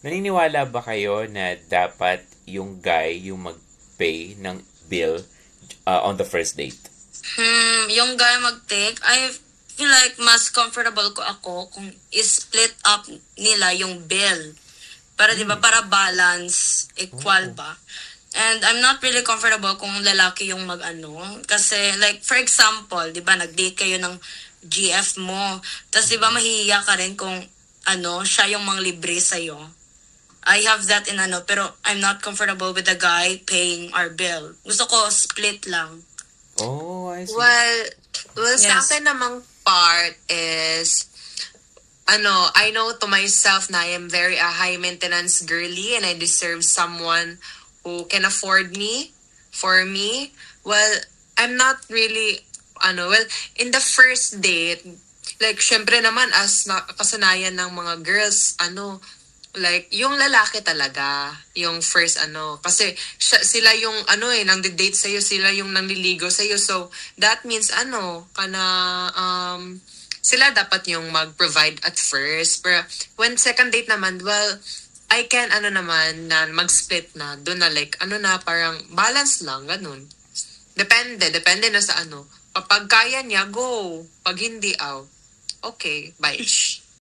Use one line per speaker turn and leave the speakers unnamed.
Naniniwala ba kayo na dapat yung guy yung mag-pay ng bill on the first date?
Yung guy mag-take, I feel like mas comfortable ko ako kung is-split up nila yung bill. Para, di ba, para balance, equal ba? And I'm not really comfortable kung lalaki yung mag-ano. Kasi, like, for example, di ba, nag-date kayo ng GF mo. Tapos, di ba, mahihiya ka rin kung, siya yung manglibre sa'yo. I have that in pero I'm not comfortable with the guy paying our bill. Gusto ko split lang.
Oh, I see.
Well, sa
Yes.
akin namang part is, I know to myself na I am very a high maintenance girly and I deserve someone who can afford me for me. Well, I'm not really, in the first date, like, syempre naman, as kasanayan ng mga girls, like, yung lalaki talaga, yung first kasi sila yung nang date sa'yo, sila yung nanliligo sa'yo. So, that means sila dapat yung mag-provide at first. Pero, when second date naman, well, I can, naman, na mag-split na, doon na like, parang balance lang, ganun. Depende na sa Kapag kaya niya, go. Pag hindi, okay, bye.